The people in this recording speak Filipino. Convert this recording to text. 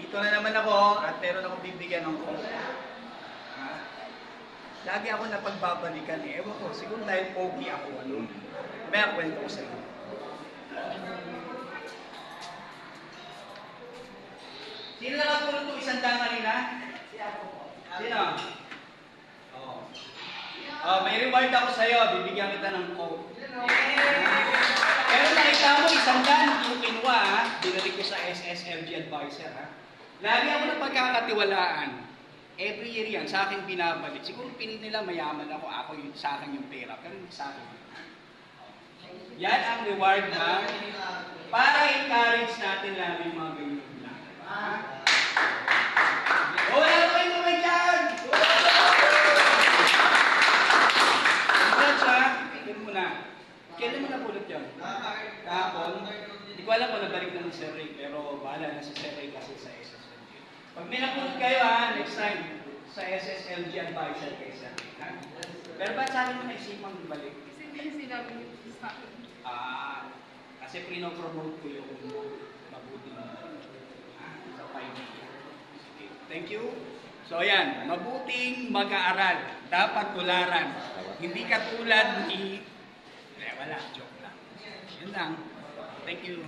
Dito na naman ako at meron akong bibigyan ng quote. Lagi ako napagbabalikan eh. Ewan ko, siguro dahil pogi ako. May kwento ko sa inyo. Sino nakapulot itong isang dang kanina? Sino? May reward ako sa'yo. Bibigyan kita ng quote. Pero nakita mo, isang daan yung kinuha, binalik ko sa SSMG Advisor. Lagi ako na pagkakatiwalaan. Every year yan, sa akin binabalik. Siguro pinili nila mayaman ako yung, sa akin yung pera. Pero hindi sa akin. Yan ang reward na para encourage natin lang yung mga ganyan. Wala ko kayo naman dyan! Congrats ha! Tignan mo na. Kailan mo napulot yun? Kahapon? Hindi ko alam kung nabalik na ng Sir Ray, pero bahala na si Sir Ray kasi sa SSLG. Pag may napulot kayo ha, next time, sa SSLG Advisor kay Sir Ray. Pero ba't sa akin mo naisipang balik? Kasi hindi sinabi niyo sa akin. Kasi pinopromote ko yung mabuting sa paibigan. Thank you. So ayan, mabuting mag-aaral. Dapat tularan. Hindi katulad ni... wala, joke lang. Yun lang. Thank you.